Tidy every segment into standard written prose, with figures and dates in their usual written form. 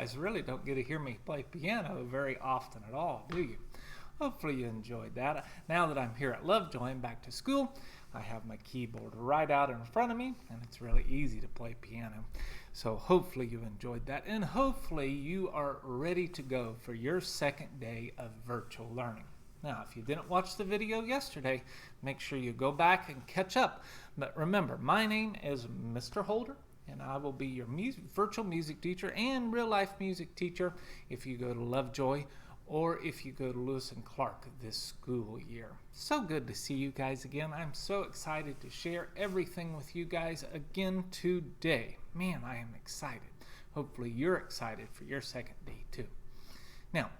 guys really don't get to hear me play piano very often at all, do you? Hopefully you enjoyed that. Now that I'm here at Lovejoy and back to school, I have my keyboard right out in front of me, and it's really easy to play piano. So hopefully you enjoyed that, and hopefully you are ready to go for your second day of virtual learning. Now, if you didn't watch the video yesterday, make sure you go back and catch up. But remember, my name is Mr. Holder, and I will be your virtual music teacher and real-life music teacher if you go to Lovejoy or if you go to Lewis and Clark this school year. So good to see you guys again. I'm so excited to share everything with you guys again today. Man, I am excited. Hopefully you're excited for your second day too. Now,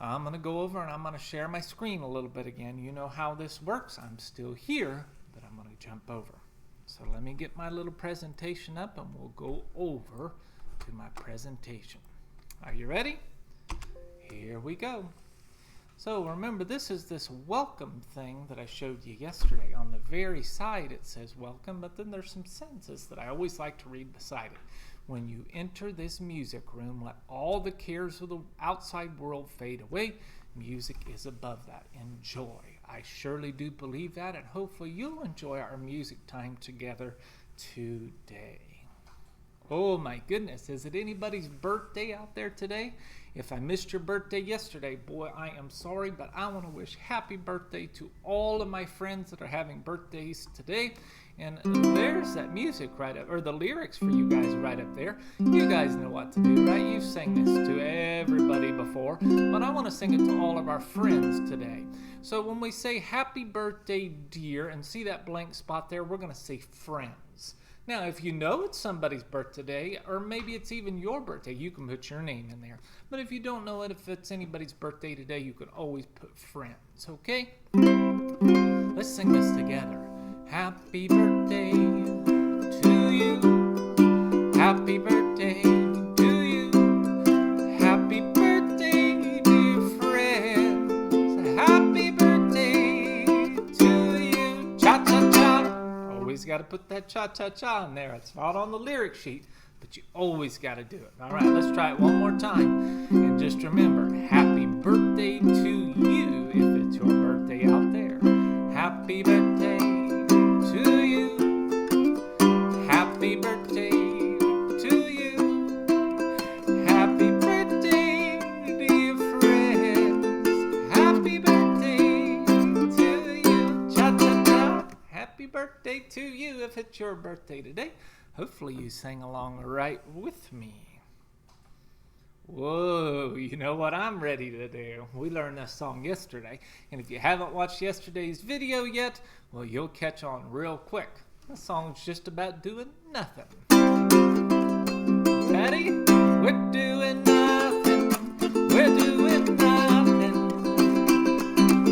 I'm going to go over and I'm going to share my screen a little bit again. You know how this works. I'm still here, but I'm going to jump over. So let me get my little presentation up and we'll go over to my presentation. Are you ready? Here we go. So remember, this is this welcome thing that I showed you yesterday. On the very side it says welcome, but then there's some sentences that I always like to read beside it. When you enter this music room, let all the cares of the outside world fade away. Music is above that. Enjoy. I surely do believe that, and hopefully you'll enjoy our music time together today. Oh my goodness, is it anybody's birthday out there today? If I missed your birthday yesterday, boy, I am sorry, but I want to wish happy birthday to all of my friends that are having birthdays today. And there's that music right up, or the lyrics for you guys right up there. You guys know what to do, right? You've sang this to everybody before, but I want to sing it to all of our friends today. So when we say happy birthday, dear, and see that blank spot there, we're going to say friends. Now, if you know it's somebody's birthday, or maybe it's even your birthday, you can put your name in there. But if you don't know it, if it's anybody's birthday today, you can always put friends, okay? Let's sing this together. Happy birthday to you. Happy birthday to you. Happy birthday, dear friends. Happy birthday to you. Cha-cha-cha. Always got to put that cha-cha-cha in there. It's not on the lyric sheet, but you always got to do it. All right, let's try it one more time. And just remember, happy birthday to you if it's your birthday out there. Happy birthday to you. Happy birthday to you. Happy birthday, dear friends. Happy birthday to you. Cha-cha-cha. Happy birthday to you if it's your birthday today. Hopefully you sang along right with me. Whoa, you know what I'm ready to do? We learned this song yesterday, and if you haven't watched yesterday's video yet, well, you'll catch on real quick. This song's just about doing nothing. Ready? We're doing nothing. We're doing nothing.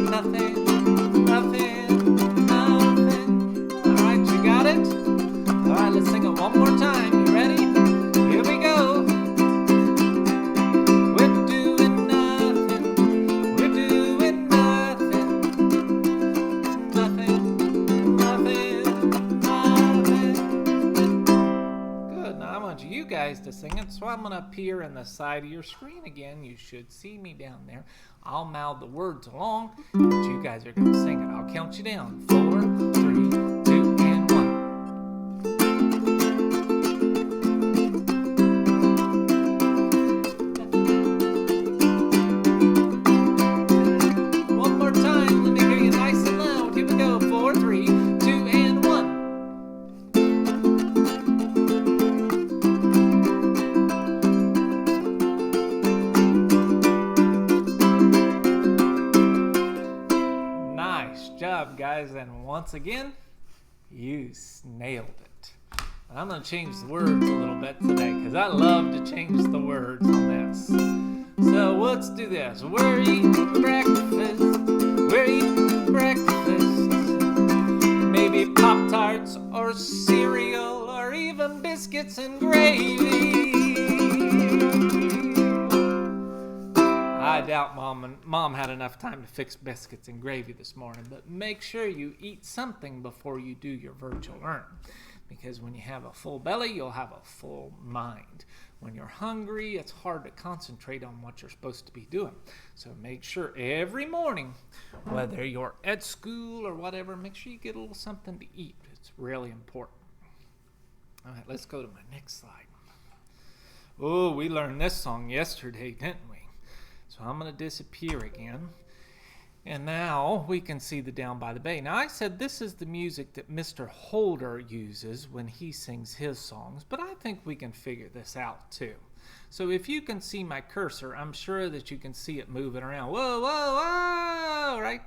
Nothing, nothing, nothing. All right, you got it? All right, let's sing it one more time. You ready? Here we go. You guys to sing it, so I'm going to appear in the side of your screen again. You should see me down there. I'll mouth the words along, but you guys are going to sing it. I'll count you down. 4, 3, 2, and 1. One more time. Let me hear you nice and loud. Here we go. 4, 3, 2, and 1. Guys, and once again, you nailed it. I'm going to change the words a little bit today because I love to change the words on this. So let's do this. We're eating breakfast. We're eating breakfast. Maybe Pop-Tarts or cereal or even biscuits and gravy. I doubt Mom had enough time to fix biscuits and gravy this morning, but make sure you eat something before you do your virtual learn. because when you have a full belly, you'll have a full mind. When you're hungry, it's hard to concentrate on what you're supposed to be doing. So make sure every morning, whether you're at school or whatever, make sure you get a little something to eat. It's really important. All right, let's go to my next slide. Oh, we learned this song yesterday, didn't we? So I'm going to disappear again. And now we can see the Down by the Bay. Now I said this is the music that Mr. Holder uses when he sings his songs, but I think we can figure this out too. So if you can see my cursor, I'm sure that you can see it moving around. Whoa, whoa, whoa, right?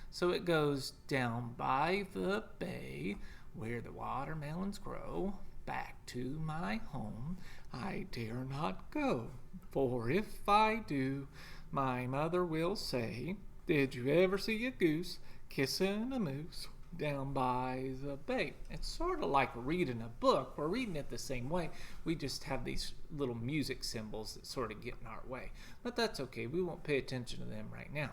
So it goes down by the bay where the watermelons grow, back to my home I dare not go, for if I do, my mother will say, did you ever see a goose kissing a moose down by the bay? It's sort of like reading a book. We're reading it the same way. We just have these little music symbols that sort of get in our way. But that's okay. We won't pay attention to them right now.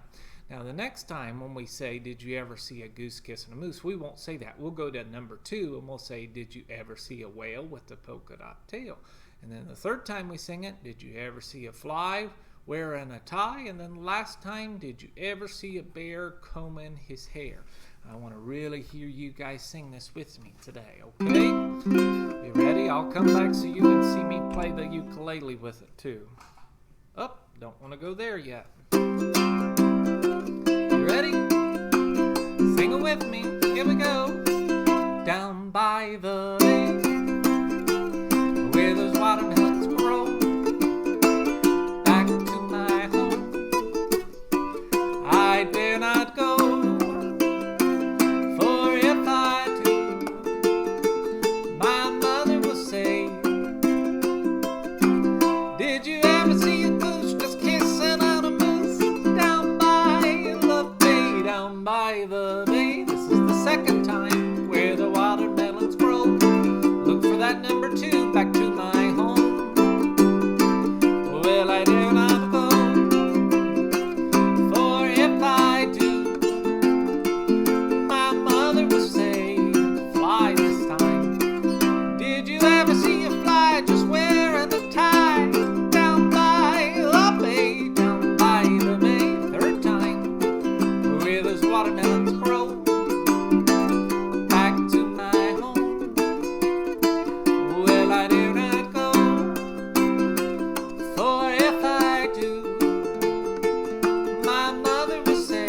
Now, the next time when we say, did you ever see a goose kissing a moose, we won't say that. We'll go to number 2 and we'll say, did you ever see a whale with a polka dot tail? And then the third time we sing it, did you ever see a fly wearing a tie? And then the last time, did you ever see a bear combing his hair? I want to really hear you guys sing this with me today, okay? You ready? I'll come back so you can see me play the ukulele with it too. Oh, don't want to go there yet. You ready? Sing it with me. Here we go. Down by the bay, where those watermelons grow, back to my home I dare not go, for if I do, my mother will say, did you ever see a goose just kissing on a moose down by the bay, down by the bay? This is the second time where the watermelons grow. Look for that number 2, back to my home. Well, I dare not go, for if I do, my mother will say, fly this time. Did you ever see a fly just wearing a tie down by the bay, down by the bay? Third time, where those watermelons grow, back to my home. Well, I dare not go, for if I do, my mother will say,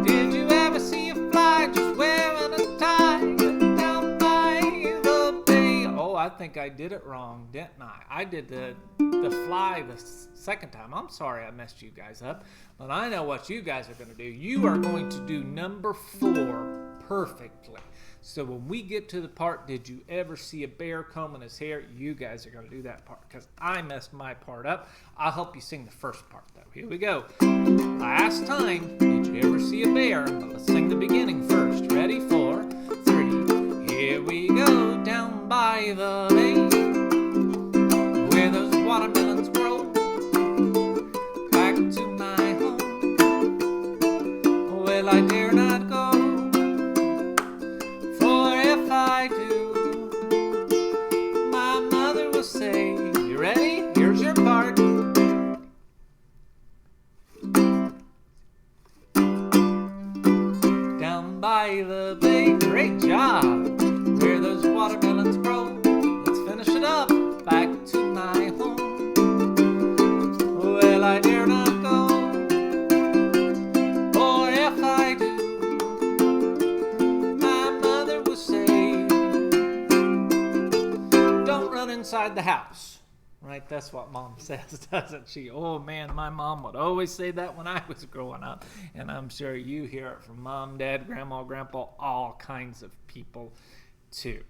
did you ever see a fly just wearing a tie down by the bay? Oh, I think I did it wrong, didn't I? I did the fly the second time. I'm sorry I messed you guys up, but I know what you guys are going to do. You are going to do number 4 perfectly. So when we get to the part, did you ever see a bear combing his hair? You guys are going to do that part because I messed my part up. I'll help you sing the first part though. Here we go. Last time, did you ever see a bear? But let's sing the beginning first. Ready? 4, 3. Here we go. Down by the bay, where those watermelons grow, back to my home. Well, I dare not go, for if I do, my mother will say, you ready? Here's your part. Down by the bay, great job, where those watermelons grow. Let's finish it up. Back to my home. Well, I dare not go, for if I do, my mother will say, don't run inside the house. Right? That's what Mom says, doesn't she? Oh man, my mom would always say that when I was growing up. And I'm sure you hear it from Mom, Dad, Grandma, Grandpa, all kinds of people too.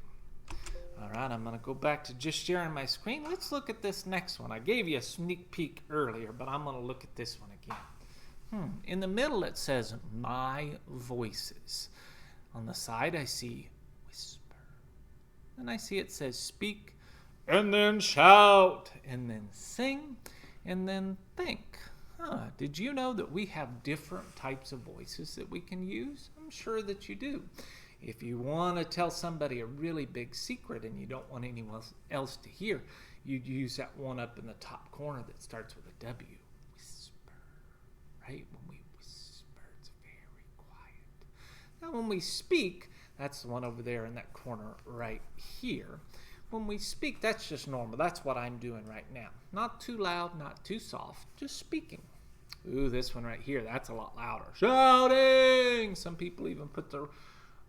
All right, I'm going to go back to just sharing my screen. Let's look at this next one. I gave you a sneak peek earlier, but I'm going to look at this one again. In the middle, it says, my voices. On the side, I see whisper. And I see it says speak, and then shout, and then sing, and then think. Did you know that we have different types of voices that we can use? I'm sure that you do. If you want to tell somebody a really big secret and you don't want anyone else to hear, you'd use that one up in the top corner that starts with a W. Whisper. Right? When we whisper, it's very quiet. Now when we speak, that's the one over there in that corner right here. When we speak, that's just normal. That's what I'm doing right now. Not too loud, not too soft, just speaking. Ooh, this one right here, that's a lot louder. Shouting! Some people even put their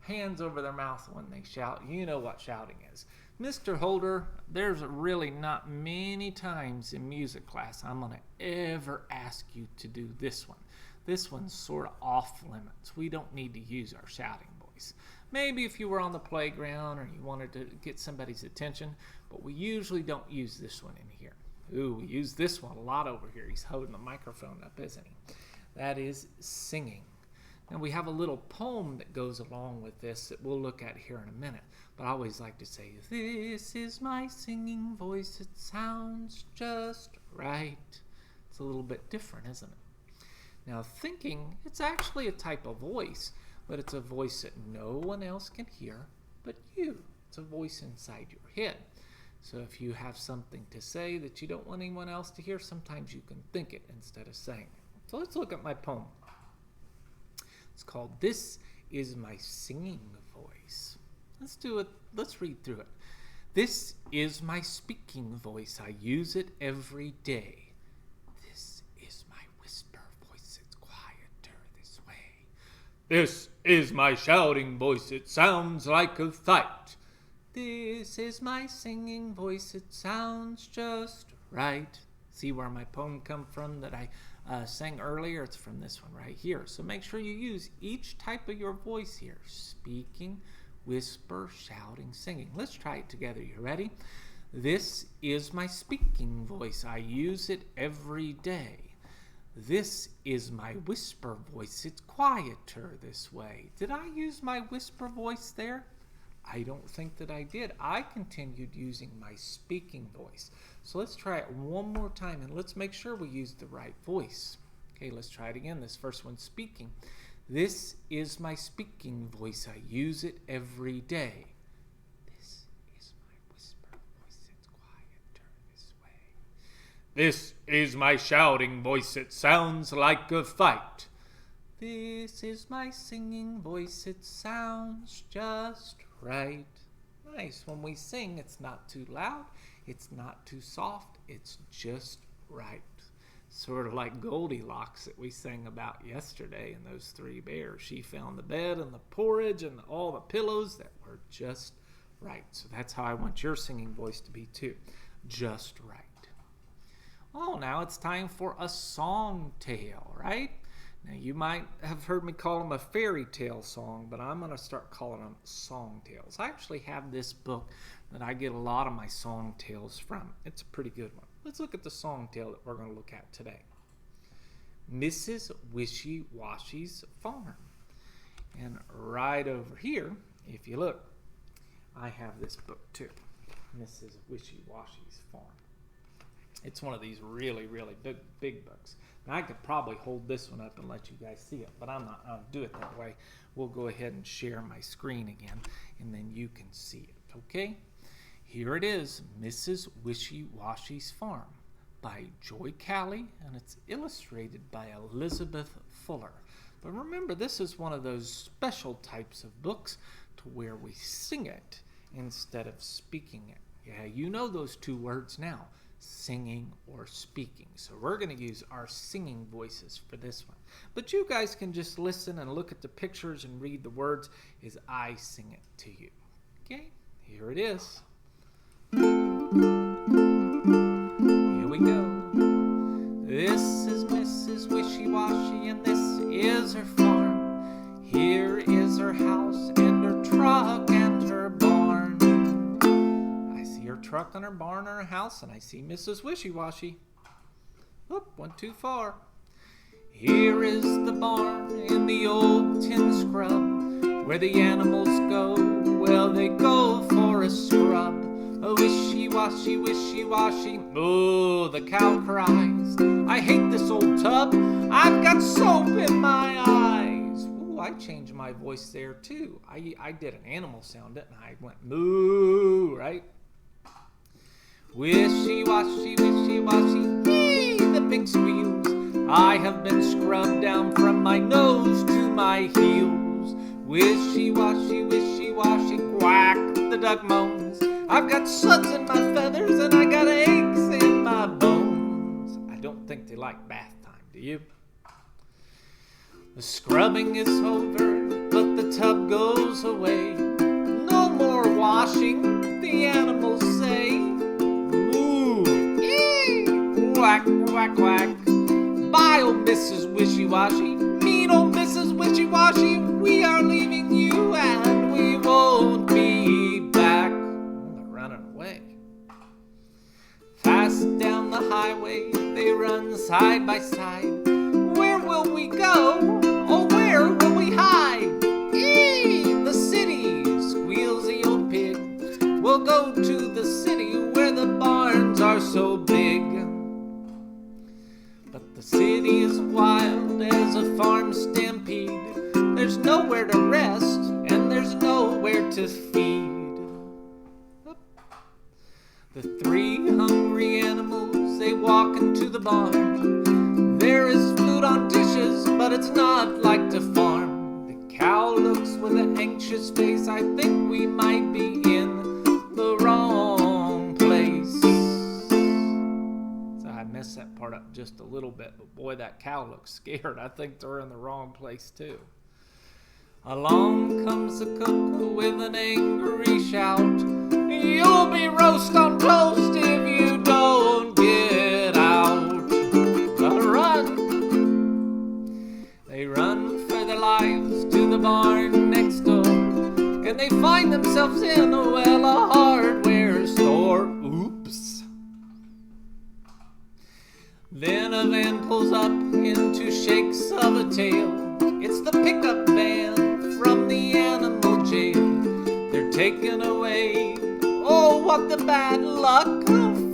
hands over their mouth when they shout. You know what shouting is. Mr. Holder, there's really not many times in music class I'm going to ever ask you to do this one. This one's sort of off limits. We don't need to use our shouting voice. Maybe if you were on the playground or you wanted to get somebody's attention, but we usually don't use this one in here. Ooh, we use this one a lot over here. He's holding the microphone up, isn't he? That is singing. Now we have a little poem that goes along with this that we'll look at here in a minute. But I always like to say, this is my singing voice. It sounds just right. It's a little bit different, isn't it? Now thinking, it's actually a type of voice, but it's a voice that no one else can hear but you. It's a voice inside your head. So if you have something to say that you don't want anyone else to hear, sometimes you can think it instead of saying it. So let's look at my poem. It's called This Is My Singing Voice. Let's do it. Let's read through it. This is my speaking voice. I use it every day. This is my whisper voice. It's quieter this way. This is my shouting voice. It sounds like a fight. This is my singing voice. It sounds just right. See where my poem come from that I sang earlier? It's from this one right here. So make sure you use each type of your voice here. Speaking, whisper, shouting, singing. Let's try it together. You ready? This is my speaking voice. I use it every day. This is my whisper voice. It's quieter this way. Did I use my whisper voice there? I don't think that I did. I continued using my speaking voice. So let's try it one more time and let's make sure we use the right voice. Okay, let's try it again. This first one's speaking. This is my speaking voice. I use it every day. This is my whisper voice. It's quieter this way. This is my shouting voice. It sounds like a fight. This is my singing voice. It sounds just right. Nice. When we sing, it's not too loud, it's not too soft, it's just right. Sort of like Goldilocks that we sang about yesterday in those three bears. She found the bed and the porridge and all the pillows that were just right. So that's how I want your singing voice to be too. Just right. Oh, now it's time for a song tale, right? Now, you might have heard me call them a fairy tale song, but I'm going to start calling them song tales. I actually have this book that I get a lot of my song tales from. It's a pretty good one. Let's look at the song tale that we're going to look at today. Mrs. Wishy Washy's Farm. And right over here, if you look, I have this book too. Mrs. Wishy Washy's Farm. It's one of these really, really big books. Now, I could probably hold this one up and let you guys see it, but I'm not going to do it that way. We'll go ahead and share my screen again, and then you can see it, okay? Here it is, Mrs. Wishy Washy's Farm by Joy Calley, and it's illustrated by Elizabeth Fuller. But remember, this is one of those special types of books to where we sing it instead of speaking it. Yeah, you know those two words now. Singing or speaking. So we're going to use our singing voices for this one. But you guys can just listen and look at the pictures and read the words as I sing it to you. Okay, here it is. Here we go. This is Mrs. Wishy Washy and this is her farm. Here is her house and her truck and her barn. Her truck and her barn and her house, and I see Mrs. Wishy Washy. Oop, went too far. Here is the barn in the old tin scrub, where the animals go, well, they go for a scrub. A wishy washy, wishy washy, oh, the cow cries. I hate this old tub, I've got soap in my eyes. Ooh, I changed my voice there too. I did an animal sound, didn't I? I went moo, right? Wishy washy, hey, the pig squeals. I have been scrubbed down from my nose to my heels. Wishy washy, quack, the duck moans. I've got suds in my feathers and I got aches in my bones. I don't think they like bath time, do you? The scrubbing is over, but the tub goes away. No more washing, the animals say. Moo, ee, quack, quack, quack. Bye, old Mrs. Wishy Washy. Mean old Mrs. Wishy Washy. We are leaving you and we won't be back. Oh, they're running away. Fast down the highway, they run side by side. Where will we go? Oh, where will we hide? Eee, the city, squeals the old pig. We'll go to the city where the barns are so big. But the city is wild as a farm stampede. There's nowhere to rest and there's nowhere to feed. The three hungry animals, they walk into the barn. There is food on dishes, but it's not like to farm. The cow looks with an anxious face. I think we might be in the wrong place. So I messed that part up just a little bit, but boy, that cow looks scared. I think they're in the wrong place too. Along comes the cook with an angry shout. You'll be roast on toast if you don't get out. Gotta run. They run for their lives to the barn next door, and they find themselves in a hardware store. Oops. Then a van pulls up into shakes of a tail. It's the pickup van from the animal jail. They're taken away. Oh, what the bad luck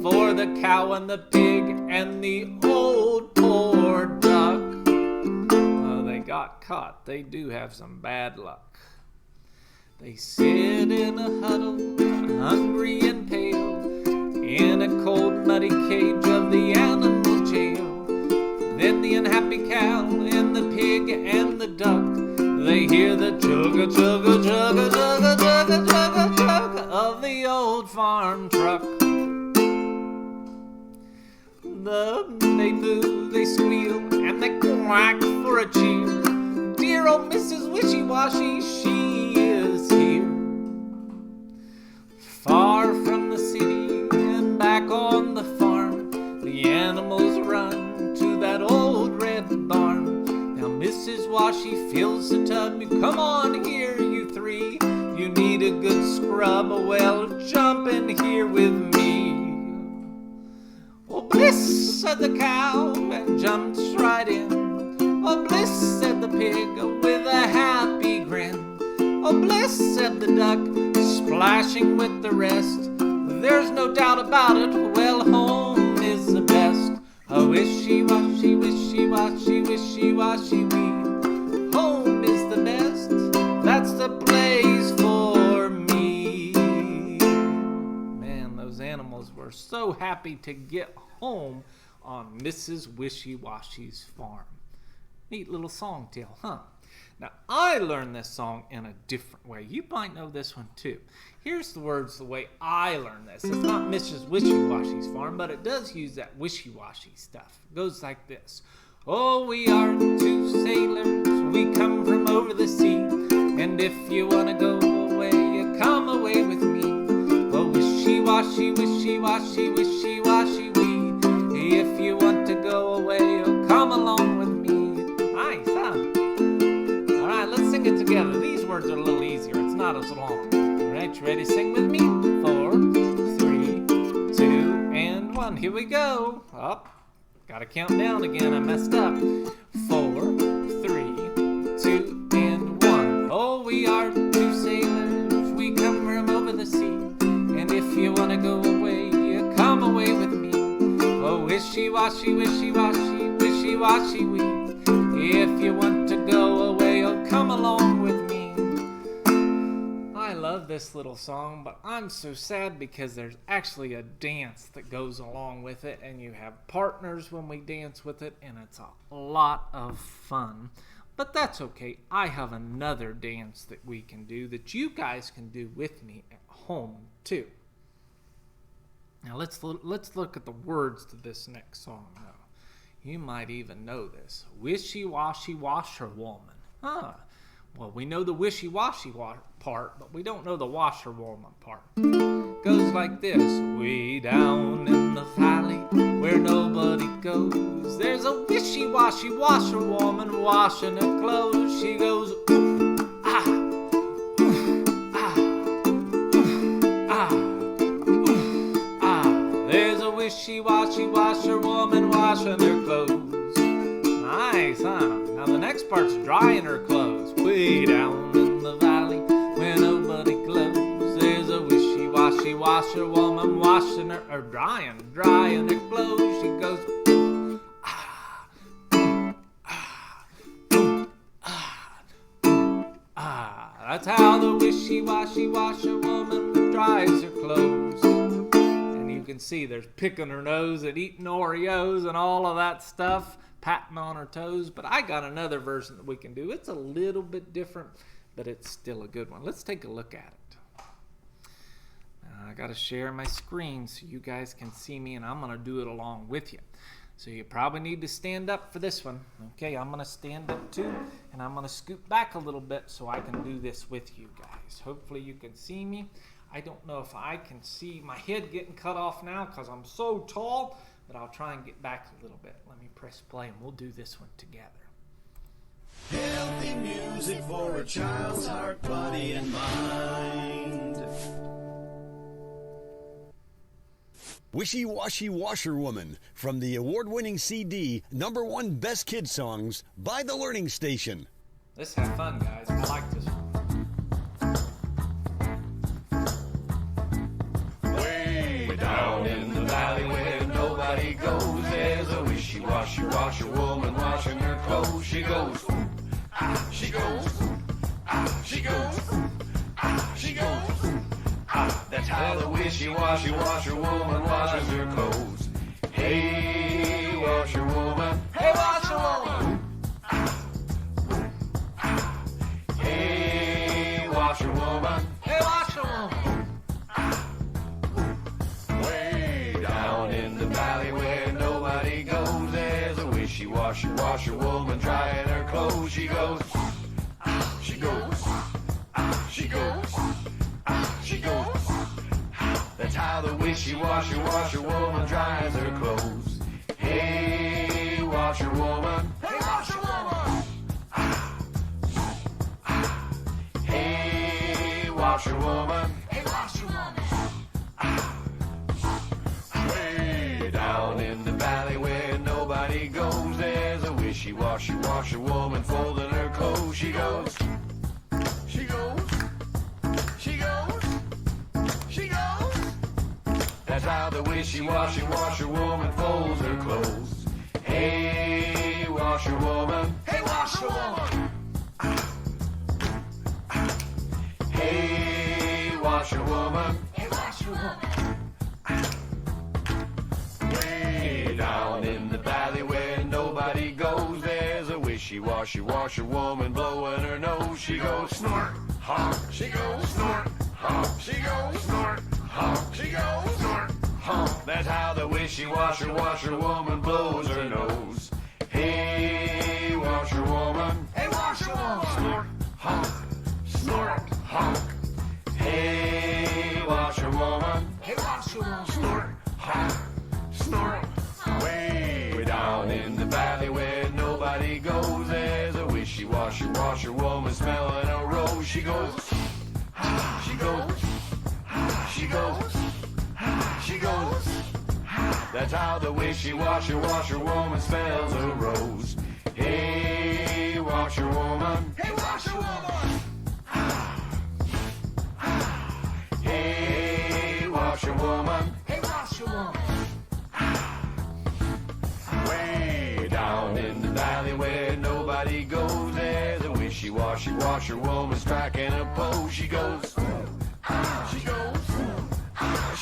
for the cow and the pig and the old poor duck. They got caught. They do have some bad luck. They sit in a huddle, hungry and pale, in a cold, muddy cage of the animal jail. Then the unhappy cow and the pig and the duck, they hear the chugga, chugga, chugga, chugga, chugga, chugga, chugga of the old farm truck. They moo, they squeal, and they quack for a cheer. Dear old Mrs. Wishy Washy, she is here. Far from the city and back on the farm, the animals run to that old red barn. Now Mrs. Washy fills the tub. Come on here, you three. You need a good scrub. Well, jump in here with me. Oh, bliss, said the cow, and jumps right in. Oh, bliss, said the pig, with a happy grin. Oh, bliss, said the duck, splashing with the rest. There's no doubt about it, well, home is the best. A wishy washy, wishy washy, wishy washy wee. Home is the best, that's the place for me. Man, those animals were so happy to get home on Mrs. Wishy Washy's farm. Neat little song tale, huh? Now, I learned this song in a different way. You might know this one too. Here's the words the way I learned this. It's not Mrs. Wishy Washy's farm, but it does use that wishy-washy stuff. It goes like this. Oh, we are two sailors. We come from over the sea. And if you want to go away, you come away with me. Oh, wishy-washy, wishy-washy, wishy-washy wee. If you want to go away, oh, come along with me. Nice, huh? All right, let's sing it together. These words are a little easier. It's not as long. All right, you ready to sing with me? 4, 3, 2, and 1. Here we go. Up. Gotta count down again. I messed up. 4, 3, 2, and 1. Oh, we are two sailors. We come from over the sea. And if you want to go away, you come away with me. Oh, wishy-washy, wishy-washy, wishy-washy wee. If you want to go away, oh, come along. this little song, but I'm so sad because there's actually a dance that goes along with it, and you have partners when we dance with it, and it's a lot of fun. But that's okay. I have another dance that we can do that you guys can do with me at home too. Now let's look at the words to this next song now. You might even know this. Wishy Washy Washerwoman. Huh. Well, we know the Wishy Washy part, but we don't know the Washerwoman part. Goes like this. Way down in the valley where nobody goes, there's a Wishy Washy Washerwoman washing her clothes. She goes, oof, ah, oof, ah, oof, ah, oof, ah. There's a Wishy Washy Washerwoman washing her clothes. Nice, huh? Now the next part's drying her clothes. Way down in the valley where nobody glows, there's a Wishy Washy Washerwoman washing her, or drying her clothes. She goes, ah, ah, ah, ah. That's how the Wishy Washy Washerwoman dries her clothes. And you can see there's picking her nose and eating Oreos and all of that stuff, patting on her toes. But I got another version that we can do. It's a little bit different, but it's still a good one. Let's take a look at it. Now, I got to share my screen so you guys can see me, and I'm going to do it along with you. So you probably need to stand up for this one. Okay, I'm going to stand up too, and I'm going to scoot back a little bit so I can do this with you guys. Hopefully you can see me. I don't know if I can see my head getting cut off now because I'm so tall, but I'll try and get back a little bit. Let me press play and we'll do this one together. Healthy music for a child's heart, body, and mind. Wishy Washy Washerwoman from the award-winning CD #1 Best Kid Songs by The Learning Station. Let's have fun, guys. I like this one. Way down in the valley where nobody goes, there's a Wishy Washy Washerwoman washing her clothes. She goes, ooh, ah, she goes, ooh, ah, she goes, ooh, ah, she goes, ooh, ah. That's how the Wishy Washy Washerwoman washes her clothes. Hey, washerwoman, hey, washerwoman, ah, ooh, ah. Hey, washerwoman, hey, washerwoman, ah, ooh. Way down in the valley where nobody goes, there's a Wishy Washy Washerwoman drying her clothes. She goes, ah, she goes, ah, she goes, ah, she goes. That's how the Wishy Washy Washerwoman dries her clothes. Hey, washerwoman, hey, washerwoman, ah, ah. Hey, washerwoman, hey, washerwoman, ah. Way down in the valley where nobody goes, there's a Wishy Washy Washerwoman folding her clothes. She goes, she goes, she goes, she goes. That's how the Wishy Washy Washerwoman folds her clothes. Hey, washerwoman, hey, washerwoman, ah, ah. Hey, washerwoman, hey, washerwoman, ah. Way down in the valley where nobody goes, there's a Wishy Washy Washerwoman blowing her nose. She goes snort, honk. She goes snort, honk. She goes snort, honk. She goes snort, honk. That's how the Wishy Washy Washerwoman blows her nose. Hey, washerwoman, hey, washerwoman, snort, honk, snort, honk. Hey, washerwoman, hey, washerwoman, snort, honk, snort. Way down in the valley where nobody goes, there's a Wishy Washy Washerwoman smelling a rose. She goes, ah, she goes, ah, she goes, ah, she goes. That's how the Wishy Washy Washerwoman smells a rose. Hey, washerwoman, hey, washerwoman, ah, ah. Hey, washerwoman, hey, washerwoman, ah. Way down in the valley where nobody goes, there's a Wishy Washy Washerwoman striking a pose. She goes,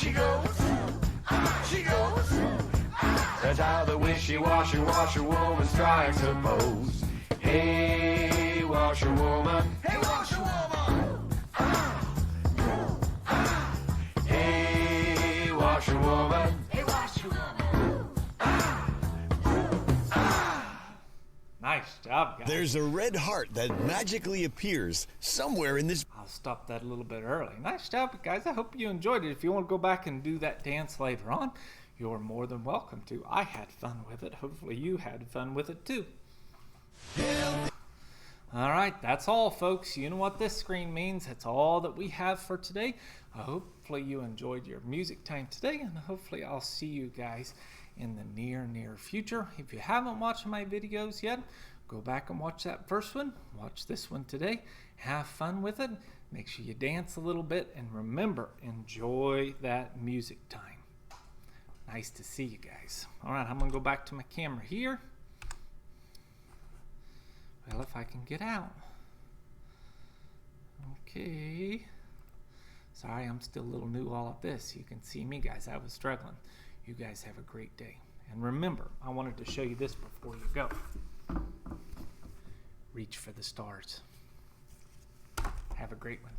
she goes. She goes. That's how the wishy-washy washerwoman strikes a pose. Hey, washerwoman. Hey, washerwoman. Hey, washerwoman. Hey, washerwoman. Nice job, guys. There's a red heart that magically appears somewhere in this. I'll stop that a little bit early. Nice job, guys. I hope you enjoyed it. If you want to go back and do that dance later on, you're more than welcome to. I had fun with it. Hopefully you had fun with it too. All right, that's all, folks. You know what this screen means. That's all that we have for today. Hopefully you enjoyed your music time today, and hopefully I'll see you guys in the near future. If you haven't watched my videos yet, go back and watch that first one. Watch this one today. Have fun with it. Make sure you dance a little bit, and remember, enjoy that music time. Nice to see you guys. All right, I'm gonna go back to my camera here. Well, if I can get out. Okay. Sorry, I'm still a little new all of this. You can see me, guys. I was struggling. You guys have a great day. And remember, I wanted to show you this before you go. Reach for the stars. Have a great one.